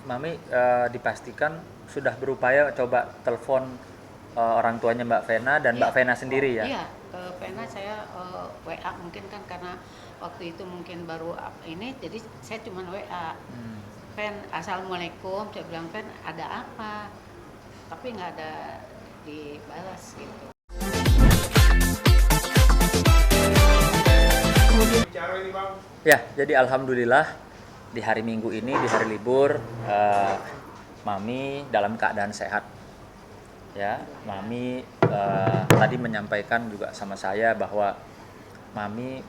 Mami dipastikan sudah berupaya coba telepon orang tuanya Mbak Vena dan Iya, Mbak Vena sendiri ya? iya, ke Vena saya WA mungkin kan karena waktu itu mungkin baru ini, jadi saya cuma WA. Hmm. Ven, assalamualaikum, saya bilang Ven ada apa? Tapi nggak ada dibalas gitu. Ya, jadi alhamdulillah di hari Minggu ini, di hari libur, Mami dalam keadaan sehat. Ya, Mami tadi menyampaikan juga sama saya bahwa Mami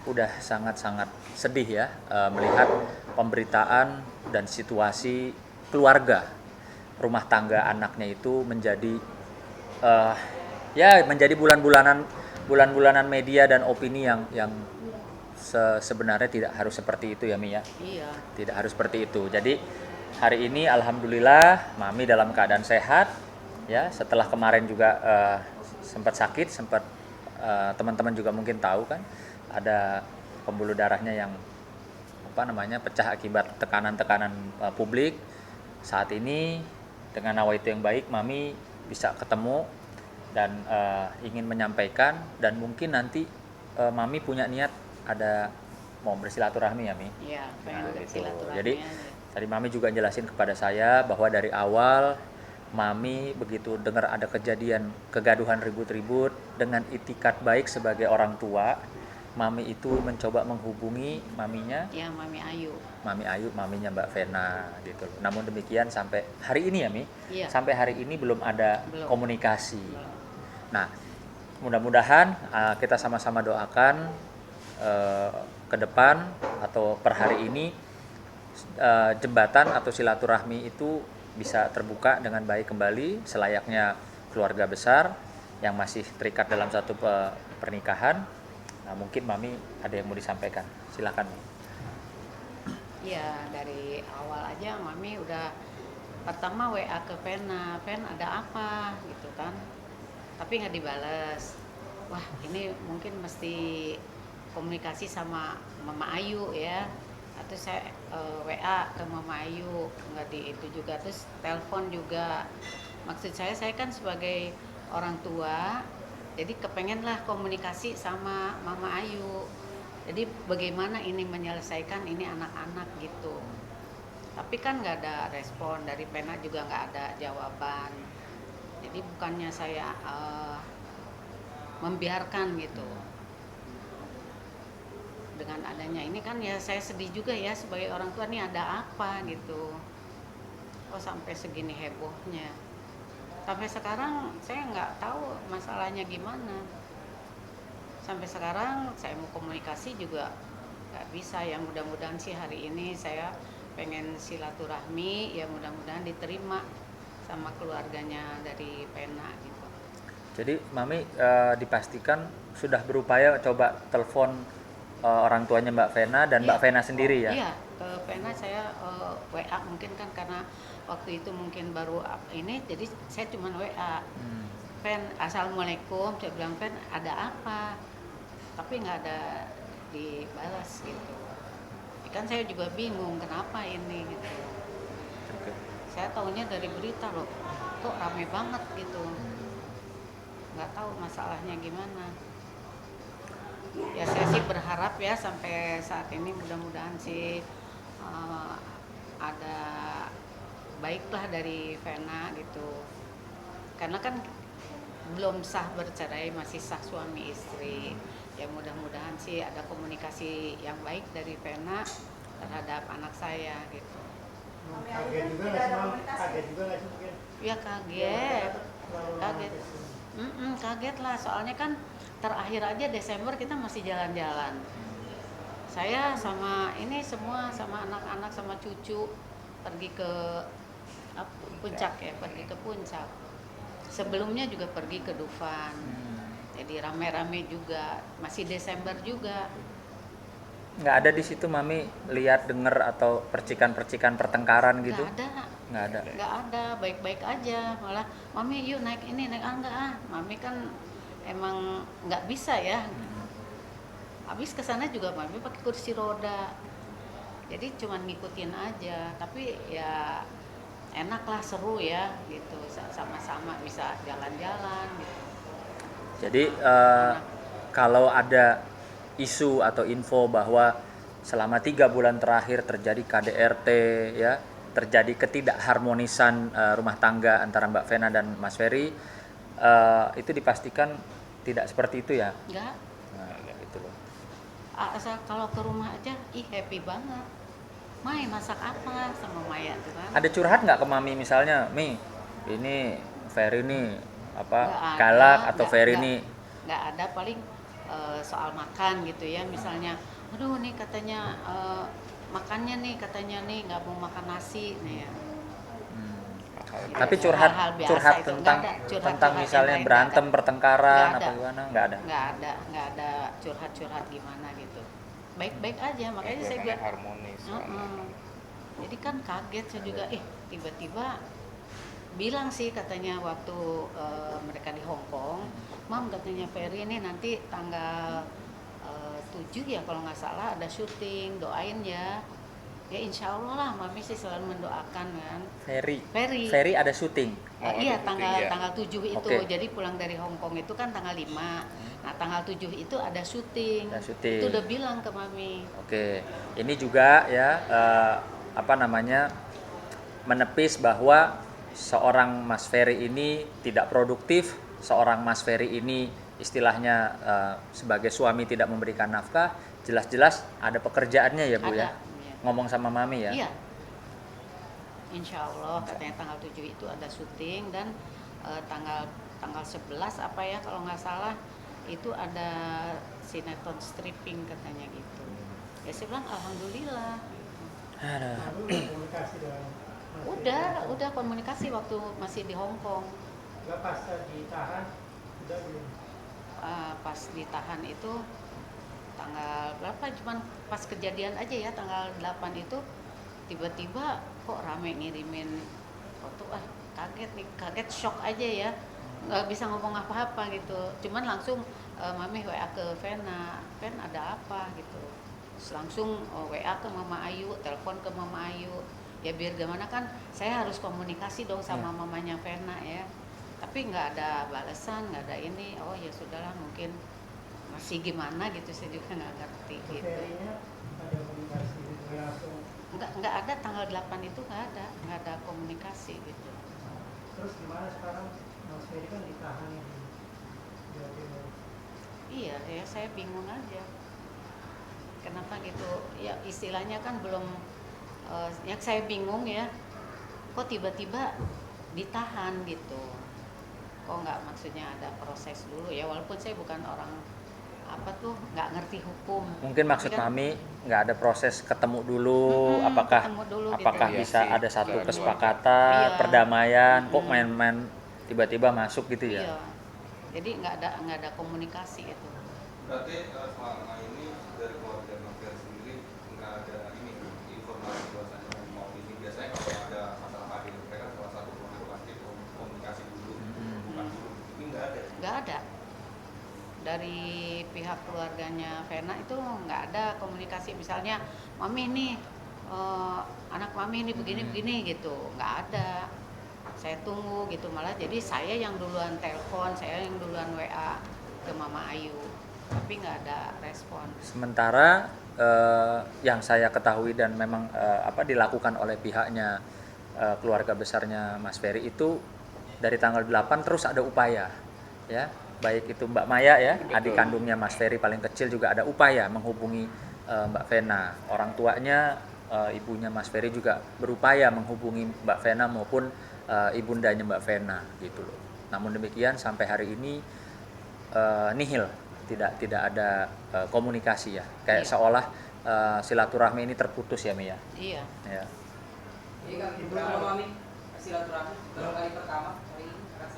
udah sangat-sangat sedih ya melihat pemberitaan dan situasi keluarga rumah tangga anaknya itu menjadi eh, ya menjadi bulan-bulanan media dan opini yang sebenarnya tidak harus seperti itu ya Mi ya. Iya, Tidak harus seperti itu. Jadi hari ini alhamdulillah Mami dalam keadaan sehat ya. Setelah kemarin juga sempat sakit, sempat teman-teman juga mungkin tahu kan ada pembuluh darahnya yang pecah akibat tekanan-tekanan publik. Saat ini dengan nawaitu yang baik Mami bisa ketemu dan ingin menyampaikan dan mungkin nanti Mami punya niat ada mau bersilaturahmi ya Mi. iya, Nah, pengen gitu. bersilaturahmi Jadi aja. tadi Mami juga jelasin kepada saya bahwa dari awal Mami begitu dengar ada kejadian kegaduhan ribut-ribut dengan itikat baik sebagai orang tua, Mami itu mencoba menghubungi maminya, Iya, Mami Ayu. Mami Ayu, maminya Mbak Vena gitu. Namun demikian sampai hari ini ya Mi, Iya, sampai hari ini belum ada belum. komunikasi. Belum. Nah, mudah-mudahan kita sama-sama doakan eh, ke depan atau per hari ini jembatan atau silaturahmi itu bisa terbuka dengan baik kembali selayaknya keluarga besar yang masih terikat dalam satu pernikahan. Nah, mungkin Mami ada yang mau disampaikan. Silakan. Iya, dari awal aja Mami udah pertama WA ke Vena, Ven ada apa gitu kan. Tapi nggak dibales. Wah, ini mungkin mesti komunikasi sama Mama Ayu ya. Atau saya WA ke Mama Ayu, nggak di itu juga. Terus telepon juga. Maksud saya kan sebagai orang tua, jadi kepengen lah komunikasi sama Mama Ayu. Jadi bagaimana ini menyelesaikan ini anak-anak gitu. Tapi kan nggak ada respon dari Pena, juga nggak ada jawaban. Jadi bukannya saya membiarkan gitu. Dengan adanya ini kan ya saya sedih juga ya sebagai orang tua, nih ada apa gitu. Oh sampai segini hebohnya. Sampai sekarang saya nggak tahu masalahnya gimana. Sampai sekarang saya mau komunikasi juga nggak bisa ya. Mudah-mudahan sih hari ini saya pengen silaturahmi ya, mudah-mudahan diterima sama keluarganya dari Pena gitu. Jadi Mami dipastikan sudah berupaya coba telepon orang tuanya Mbak Vena dan Iya, Mbak Vena sendiri ya. iya, ke Pena saya WA mungkin kan karena waktu itu mungkin baru ini, jadi saya cuma WA. Hmm. Pen, assalamualaikum, saya bilang Pen ada apa? Tapi nggak ada dibalas gitu. Kan saya juga bingung kenapa ini gitu. Oke. Saya tahunya dari berita loh, kok rame banget gitu. Nggak tahu masalahnya gimana. Ya saya sih berharap ya sampai saat ini mudah-mudahan sih ada baiklah dari Vena gitu. Karena kan belum sah bercerai, masih sah suami istri. Ya mudah-mudahan sih ada komunikasi yang baik dari Vena terhadap anak saya gitu. Kaget juga nggak sih Mam? Kaget juga nggak sih mungkin? Ya kaget, kaget. Kaget lah, soalnya kan terakhir aja Desember kita masih jalan-jalan. Saya sama ini semua, sama anak-anak sama cucu pergi ke puncak ya, pergi ke puncak. Sebelumnya juga pergi ke Dufan. Jadi rame-rame juga, masih Desember juga. Nggak ada di situ Mami lihat dengar atau percikan-percikan pertengkaran gitu? Nggak ada, Nggak ada. nggak ada, baik-baik aja. Malah mami yuk naik ini, naik enggak ah. Mami kan emang nggak bisa ya. Habis kesana juga mami pakai kursi roda. Jadi cuman ngikutin aja, tapi ya enak lah, seru ya gitu, sama-sama bisa jalan-jalan gitu. Jadi Enak. kalau ada isu atau info bahwa selama 3 bulan terakhir terjadi KDRT, ya, terjadi ketidakharmonisan rumah tangga antara Mbak Vena dan Mas Ferry, itu dipastikan tidak seperti itu ya? Enggak, Nah, kayak gitu loh. asal kalau ke rumah aja, happy banget. Mai masak apa sama Maya tuh kan? Ada curhat nggak ke Mami misalnya, Mi, ini Ferry ini apa Nggak ada, galak atau Ferry nggak, ini nggak ada, paling soal makan gitu ya, misalnya aduh nih katanya makannya nih katanya nih nggak mau makan nasi nih ya. Gitu. tapi curhat Hal-hal biasa curhat itu. tentang Nggak ada, tentang yang misalnya lain berantem nggak ada. pertengkaran Nggak apa ada. gimana Nggak ada curhat-curhat gimana gitu, baik-baik aja, makanya saya bilang harmonis. jadi kan kaget saya juga, tiba-tiba bilang sih katanya waktu mereka di Hong Kong, Mam katanya Ferry ini nanti tanggal 7 ya kalau nggak salah ada syuting, doain ya. Ya insya Allah lah, Mami sih selalu mendoakan kan. Ferry ada syuting. Iya, ada tanggal syuting, ya. tanggal 7 itu. Oke. Jadi pulang dari Hong Kong itu kan tanggal 5. Nah, tanggal 7 itu ada syuting. Ada syuting. Itu udah bilang ke Mami. Oke, ini juga ya apa namanya menepis bahwa seorang Mas Ferry ini tidak produktif, seorang Mas Ferry ini istilahnya sebagai suami tidak memberikan nafkah, jelas-jelas ada pekerjaannya ya Bu Ada, ya. iya. Ngomong sama Mami ya. Iya. Insya Allah katanya tanggal 7 itu ada syuting, dan tanggal 11 apa ya kalau nggak salah itu ada sinetron stripping katanya gitu. Ya saya bilang alhamdulillah. Aduh. Lalu komunikasi dengan Mas Ferry. Udah komunikasi waktu masih di Hong Kong. Nggak pas ditahan, udah belum. Pas ditahan itu tanggal berapa, cuman pas kejadian aja ya, tanggal 8 itu tiba-tiba kok rame ngirimin foto, kaget shock aja ya, nggak bisa ngomong apa-apa gitu, cuman langsung Mami WA ke Vena, Ven ada apa gitu. Terus langsung WA ke Mama Ayu, telepon ke Mama Ayu, ya biar gimana kan saya harus komunikasi dong sama mamanya Vena ya, tapi nggak ada balasan, nggak ada ini. Oh ya sudahlah, mungkin masih gimana gitu, saya juga nggak ngerti gitu. Ferry-nya ada komunikasi langsung. Nggak ada, tanggal 8 itu nggak ada komunikasi gitu. Terus gimana sekarang Mas Ferry kan ditahan di Jawa Timur. Iya ya, saya bingung aja kenapa gitu ya, istilahnya kan belum yang saya bingung ya, kok tiba-tiba ditahan gitu, kok nggak, maksudnya ada proses dulu ya, walaupun saya bukan orang nggak ngerti hukum. Mungkin maksud Tapi kan, Mami nggak ada proses ketemu dulu, apakah ketemu dulu apakah gitu. bisa Iya sih, ada satu keluarga. kesepakatan, Iya. perdamaian, kok main-main tiba-tiba masuk gitu ya. Iya, jadi nggak ada komunikasi gitu. Berarti selama ini dari keluarga Novel sendiri nggak ada ini informasi bahwasanya mau ini, biasanya kalau ada masalah adil mereka salah satu keluarga pasti komunikasi dulu, bukan dulu, ini nggak ada. Nggak ada. Dari pihak keluarganya Vena itu nggak ada komunikasi, misalnya Mami ini anak Mami ini begini gitu, nggak ada. Saya tunggu gitu, malah jadi saya yang duluan telepon, saya yang duluan WA ke Mama Ayu, tapi nggak ada respon. Sementara yang saya ketahui dan memang dilakukan oleh pihaknya keluarga besarnya Mas Ferry itu dari tanggal 8 terus ada upaya ya, baik itu Mbak Maya ya, adik kandungnya Mas Ferry paling kecil juga ada upaya menghubungi Mbak Vena, orang tuanya ibunya Mas Ferry juga berupaya menghubungi Mbak Vena maupun ibundanya Mbak Vena gitu loh. Namun demikian sampai hari ini nihil, tidak ada komunikasi ya, kayak Iya. seolah silaturahmi ini terputus ya Mia. Iya. Ya. Jadi kan kalau Mami silaturahmi baru kali pertama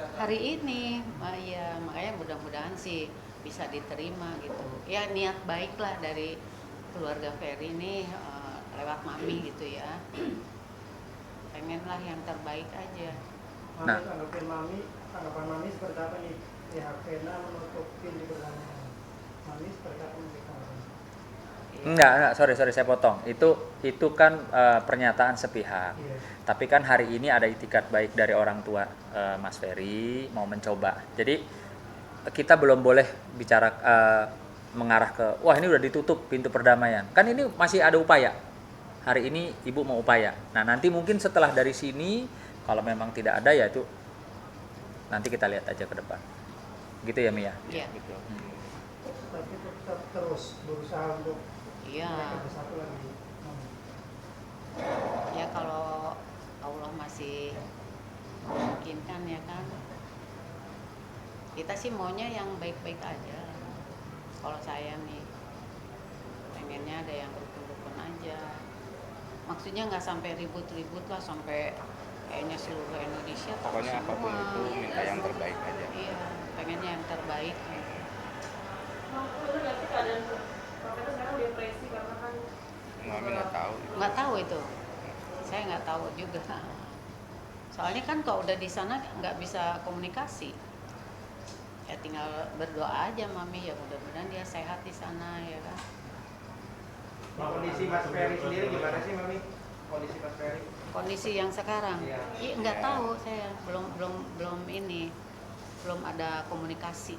Hari ini, ya makanya mudah-mudahan sih bisa diterima gitu. Ya niat baik lah dari keluarga Ferry ini lewat Mami gitu ya. Pengenlah yang terbaik aja. Mami, Nah. tanggapan Mami seperti apa nih? Pihak Vena menutup pintu perdamaian. Mami seperti apa memberikan? Enggak, sorry saya potong. Itu kan pernyataan sepihak. Iya. Tapi kan hari ini ada itikat baik dari orang tua Mas Ferry mau mencoba. Jadi kita belum boleh bicara mengarah ke wah ini udah ditutup pintu perdamaian. Kan ini masih ada upaya. Hari ini ibu mau upaya. Nah, nanti mungkin setelah dari sini kalau memang tidak ada ya itu nanti kita lihat aja ke depan. Gitu ya Mia? Iya. Gitu. Tapi tetap terus berusaha untuk Iya. mereka bersatu lagi. Ya kalau Allah masih memungkinkan ya kan. Kita sih maunya yang baik-baik aja. Kalau saya nih pengennya ada yang rukun-rukun aja. Maksudnya nggak sampai ribut-ribut lah, sampai kayaknya seluruh Indonesia tahu Pokoknya apapun semua. itu minta yang terbaik aja. Iya, pengennya yang terbaik. Bener nggak sih keadaan Bapak itu sekarang depresi karena kan Mami nggak tahu. Nggak tahu itu, saya nggak tahu juga. Soalnya kan kalau udah di sana nggak bisa komunikasi. Ya tinggal berdoa aja Mami, ya mudah-mudahan dia sehat di sana ya kan. Kondisi Mas Ferry sendiri gimana sih, Mami? Kondisi Mas Ferry? Kondisi yang sekarang, Iya. iya nggak tahu saya, belum ada komunikasi.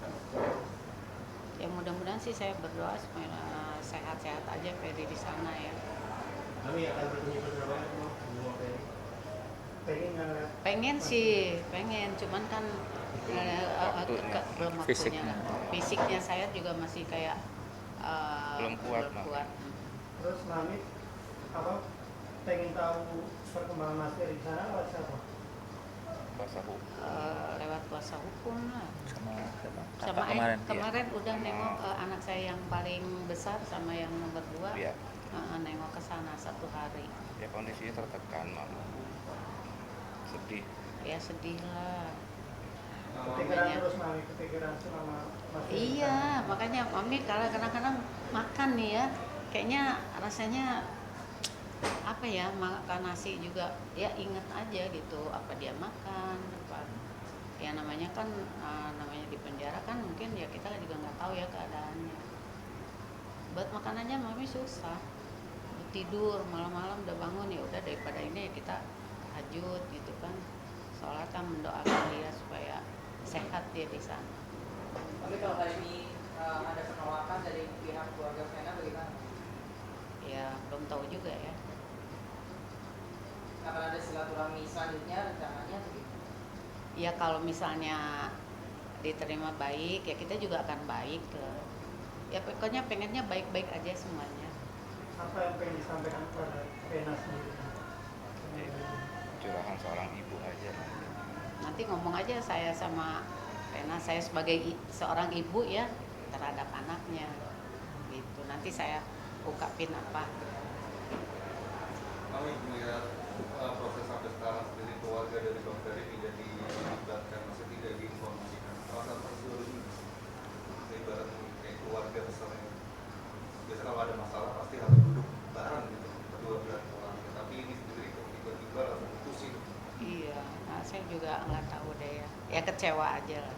Ya mudah-mudahan sih saya berdoa supaya sehat-sehat aja Ferry di sana ya. Mami akan bertemu berapa sama Ferry? Pengen ngeliat Pengen sih, cuman kan belum Fisiknya. waktunya. Fisiknya saya juga masih kayak Belum kuat, Mak. terus Mami apa pengen tahu perkembangan Mas Ferry di sana lewat siapa? Kuasa hukum. Lewat kuasa hukum lah. Sama siapa? Sama Kakak kemarin. kemarin udah nengok anak saya yang paling besar sama yang nomor 2. Iya. Nengok ke sana 1 hari. Ya kondisinya tertekan, Mama. Sedih. Ya sedih lah. Kepikiran terus Mami, kepikiran sama Mas Ferry. Iya, makanya Mami kalau kadang-kadang makan nih ya, kayaknya rasanya apa ya, makan nasi juga ya inget aja gitu apa dia makan apa ya, namanya kan namanya di penjara kan mungkin ya kita juga nggak tahu ya keadaannya. Buat makanannya Mami susah, tidur malam-malam udah bangun ya udah daripada ini ya kita tahajud gitu kan, sholat kan mendoakan dia supaya sehat dia di sana. Tapi kalau hari ini ada penolakan dari pihak keluarga Vena bagaimana? Ya belum tahu juga ya. Akan ada silaturahmi selanjutnya rencananya begitu? Ya kalau misalnya diterima baik ya kita juga akan baik ke. Ya pokoknya pengennya baik-baik aja semuanya. Apa yang pengen disampaikan kepada Vena sendiri? Curahan seorang ibu aja. Nanti ngomong aja saya sama Vena, saya sebagai seorang ibu ya terhadap anaknya gitu. Nanti saya ungkapin apa. Mami melihat proses sampai sekarang sendiri keluarga dari Bang Ferry tidak dilibatkan, masih tidak diinformasikan. Rasa tersulit ibarat kayak keluarga besarnya. Biasanya kalau ada masalah pasti harus duduk bareng gitu, berdua belah keluarga. Tapi ini sendiri kok tiba-tiba langsung pusing. Iya, nah saya juga nggak tahu deh ya. Ya kecewa aja lah.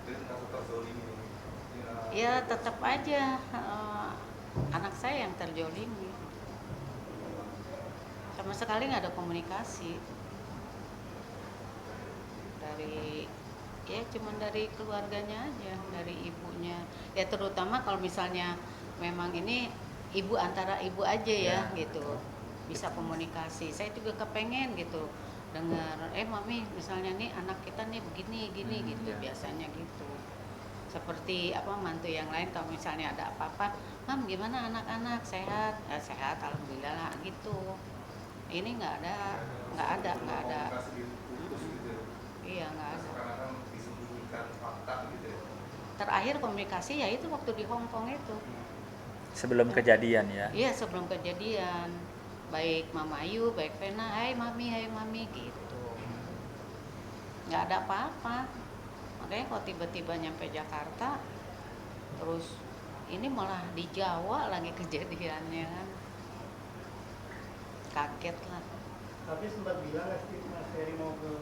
Jadi merasa terzolimi. Ya tetap aja anak saya yang terjolimi. Sama sekali nggak ada komunikasi dari ya cuman dari keluarganya aja, dari ibunya ya, terutama kalau misalnya memang ini ibu antara ibu aja ya gitu bisa komunikasi. Saya juga kepengen gitu dengar Mami misalnya nih anak kita nih begini gini gitu, biasanya gitu seperti apa mantu yang lain kalau misalnya ada apa-apa, Mam gimana anak-anak sehat? Sehat alhamdulillah lah gitu. Ini nggak ada. Komunikasi diputus gitu. Iya nggak ada. Sekarang disembunyikan fakta gitu ya. Terakhir komunikasi ya itu waktu di Hong Kong itu. Sebelum kejadian ya. Iya sebelum kejadian. Baik Mama Ayu, baik Vena, hai mami gitu. Nggak ada apa-apa. Makanya kalau tiba-tiba nyampe Jakarta, terus ini malah di Jawa lagi kejadiannya kan. Kaget lah. Tapi sempat bilang nggak sih Mas Ferry mau ke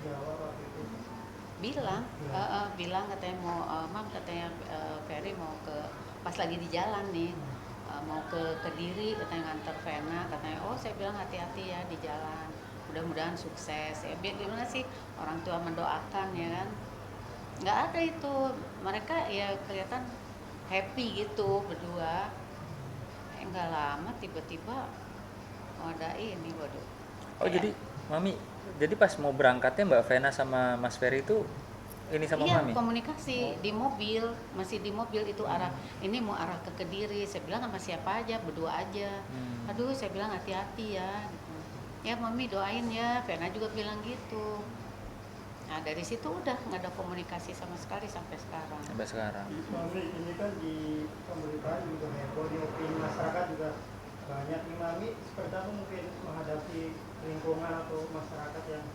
Jawa waktu itu? Bilang katanya mau Mam katanya Ferry mau ke pas lagi di jalan nih mau ke Kediri katanya nganter Vena, katanya oh saya bilang hati-hati ya di jalan, mudah-mudahan sukses ya. Biar gimana sih, orang tua mendoakan ya kan, nggak ada itu, mereka ya kelihatan happy gitu berdua. Nggak lama tiba-tiba ada ini, waduh. Oh jadi Mami, jadi pas mau berangkatnya Mbak Vena sama Mas Ferry itu ini sama iya, Mami? komunikasi di mobil, masih di mobil itu arah, ini mau arah ke Kediri. Saya bilang sama siapa aja, berdua aja. Aduh, saya bilang hati-hati ya. Gitu. Ya Mami doain ya, Vena juga bilang gitu. Nah dari situ udah nggak ada komunikasi sama sekali sampai sekarang. Sampai sekarang. Mami, ini kan di pemberitaan juga heboh, di opini masyarakat juga banyak nih. Mami seperti apa mungkin menghadapi lingkungan atau masyarakat yang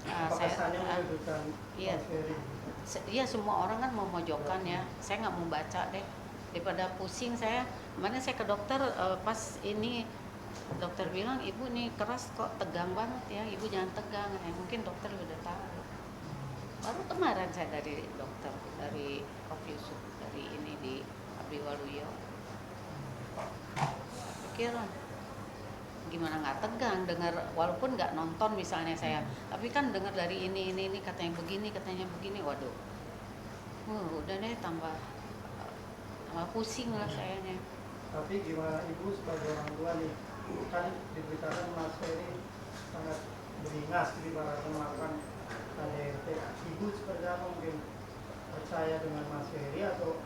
kesannya menyudutkan iya. Mas Ferry? Iya, semua orang kan memojokkan ya. Saya nggak mau baca deh, daripada pusing saya. Kemarin saya ke dokter, pas ini dokter bilang ibu nih keras kok, tegang banget ya, ibu jangan tegang. Mungkin dokter udah tahu. Baru kemarin saya dari dokter, dari Prof Yusuf, dari ini di Abdi Waluyo. Pikiran gimana nggak tegang dengar, walaupun nggak nonton misalnya saya, tapi kan dengar dari ini katanya begini, waduh, udah deh tambah pusing lah sayanya. Tapi gimana ibu sebagai orang tua nih, kan diberitakan Mas Ferry sangat beringas di ibaratnya melakukan KDRT. Ibu seperti apa, mungkin percaya dengan Mas Ferry atau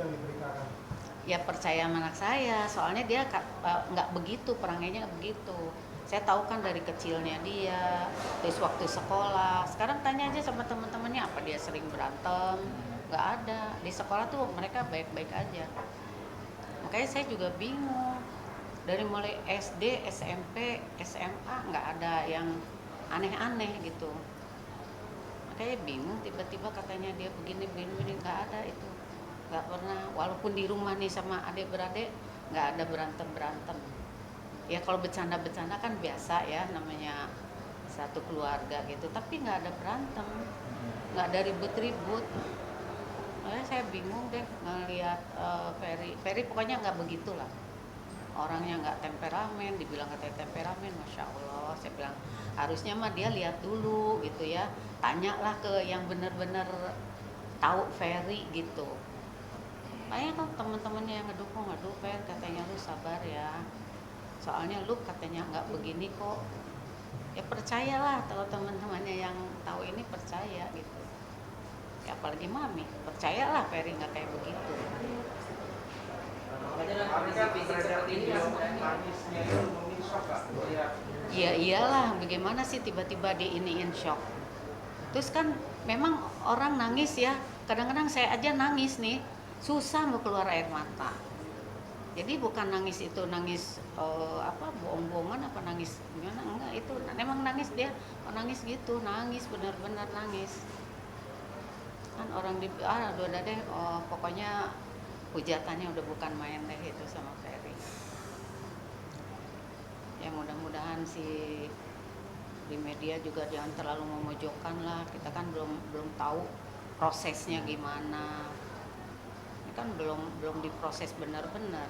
yang diberitakan? Ya percaya sama anak saya, soalnya dia nggak begitu, perangainya nggak begitu. Saya tahu kan dari kecilnya dia, terus waktu sekolah. Sekarang tanya aja sama teman-temannya, apa dia sering berantem? Nggak ada. Di sekolah tuh mereka baik-baik aja. Makanya saya juga bingung. Dari mulai SD, SMP, SMA nggak ada yang aneh-aneh gitu. Makanya bingung, tiba-tiba katanya dia begini, nggak ada itu. Nggak pernah, walaupun di rumah nih sama adik-beradik nggak ada berantem ya. Kalau bercanda-bercanda kan biasa ya, namanya satu keluarga gitu, tapi nggak ada berantem, nggak ada ribut-ribut. Makanya saya bingung deh ngelihat Ferry pokoknya nggak begitulah, orangnya nggak temperamen. Dibilang katanya temperamen, Masya Allah, saya bilang harusnya mah dia lihat dulu gitu ya, tanyalah ke yang benar-benar tahu Ferry gitu. Makanya kan teman-temannya yang ngedukung, aduh Fer, katanya lu sabar ya, soalnya lu katanya nggak begini kok. Ya percayalah, kalau teman-temannya yang tahu ini percaya gitu ya, apalagi Mami, percayalah Ferry nggak kayak begitu. Ya iyalah, bagaimana sih tiba-tiba diiniin shock. Terus kan memang orang nangis ya, kadang-kadang saya aja nangis nih, susah mau keluar air mata. Jadi bukan nangis itu nangis bohong-bohongan apa nangis gimana, enggak, itu memang nangis dia, nangis gitu, nangis benar-benar nangis. Kan orang udah deh, pokoknya hujatannya udah bukan main deh itu sama Ferry. Ya mudah-mudahan sih di media juga jangan terlalu memojokkan lah, kita kan belum tahu prosesnya gimana. Kan belum diproses benar-benar,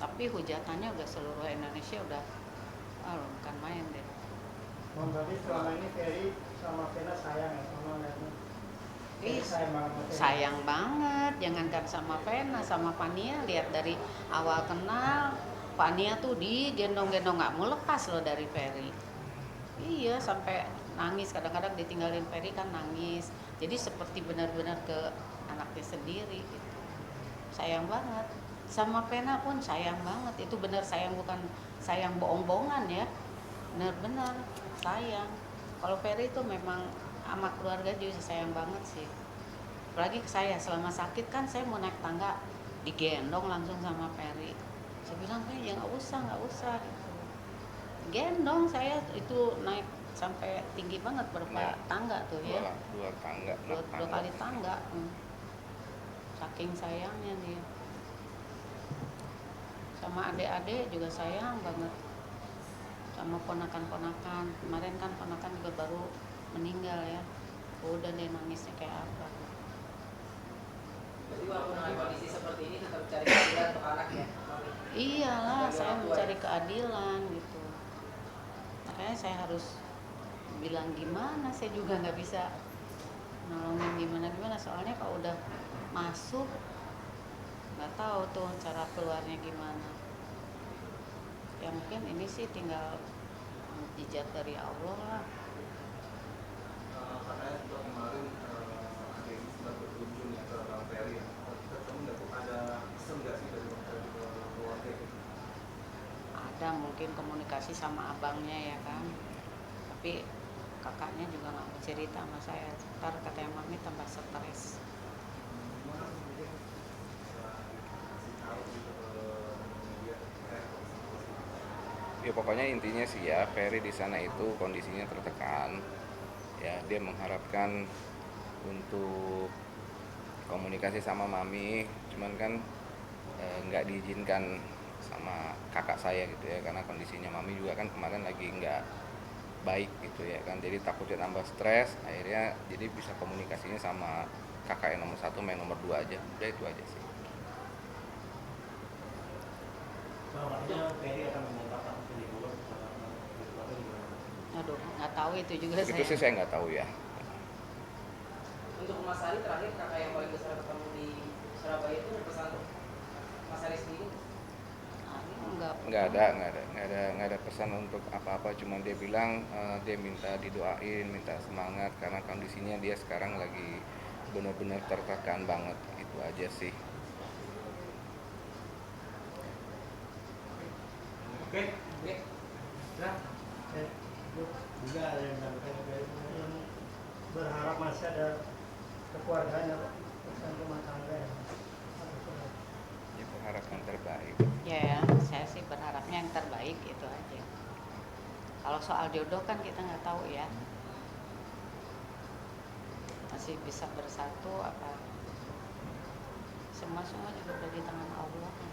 tapi hujatannya udah seluruh Indonesia udah bukan main deh. Berarti selama ini Ferry sama Vena sayang ya sama Vena? Sayang banget, jangankan sama Vena, sama Fania. Lihat dari awal kenal, Fania tuh digendong-gendong, nggak mau lepas loh dari Ferry. Iya, sampai nangis, kadang-kadang ditinggalin Ferry kan nangis. Jadi seperti benar-benar ke anaknya sendiri gitu. Sayang banget. Sama Vena pun sayang banget. Itu benar sayang, bukan sayang bohong-bohongan ya. Benar-benar sayang. Kalau Ferry itu memang sama keluarga juga sayang banget sih. Apalagi ke saya, selama sakit kan saya mau naik tangga, digendong langsung sama Ferry. Saya bilang, ya nggak usah gitu. Gendong saya itu naik sampai tinggi banget, berapa tangga tuh ya? Dua kali tangga. Saking sayangnya dia. Sama adik-adik juga sayang banget, sama ponakan-ponakan. Kemarin kan ponakan juga baru meninggal ya, udah deh nangisnya kayak apa. Jadi walaupun kondisi seperti ini tetap Iyalah, saya mencari keadilan gitu. Makanya saya harus bilang gimana, saya juga nggak bisa nolongin gimana soalnya kalau udah masuk nggak tahu tuh cara keluarnya gimana. Ya mungkin ini sih tinggal mukjizat dari Allah lah. Katanya juga kemarin ada yang sempat berkunjung ya ke Bang Ferry ya. Ketemu nggak tuh ada pesan nggak sih dari Bang Ferry ke keluarga gitu? Ada mungkin komunikasi sama abangnya ya kan, tapi kakaknya juga nggak mau cerita sama saya. Ntar katanya mami tambah stres. Gimana sih mungkin bisa kasih tahu gitu ke media Ya pokoknya intinya sih ya, Ferry di sana itu kondisinya tertekan. Ya, dia mengharapkan untuk komunikasi sama mami, cuman kan nggak diizinkan sama kakak saya gitu ya, karena kondisinya mami juga kan kemarin lagi nggak baik gitu ya kan, jadi takutnya tambah stres, akhirnya jadi bisa komunikasinya sama kakak yang nomor 1 sama yang nomor 2 aja, udah itu aja sih. Makanya Ferry akan mengungkapkan ini dulu atau gimana? Aduh, nggak tahu itu juga Itu sih saya nggak tahu ya. Untuk Mas Ari terakhir, kakak yang paling besar ketemu di Surabaya itu pesan untuk Mas Ari sendiri. Nggak Nggak ada pesan untuk apa-apa, cuma dia bilang dia minta didoain, minta semangat karena kondisinya dia sekarang lagi benar-benar tertekan banget, itu aja sih. Oke. Oke. Nah, Juga ada yang yang berharap masih ada kekeluargaan ya, pesan rumah tangga ya. Ya berharap yang terbaik. ya, saya sih berharapnya yang terbaik itu aja. Kalau soal jodoh kan kita nggak tahu ya, masih bisa bersatu apa, semua juga udah di tangan Allah kan.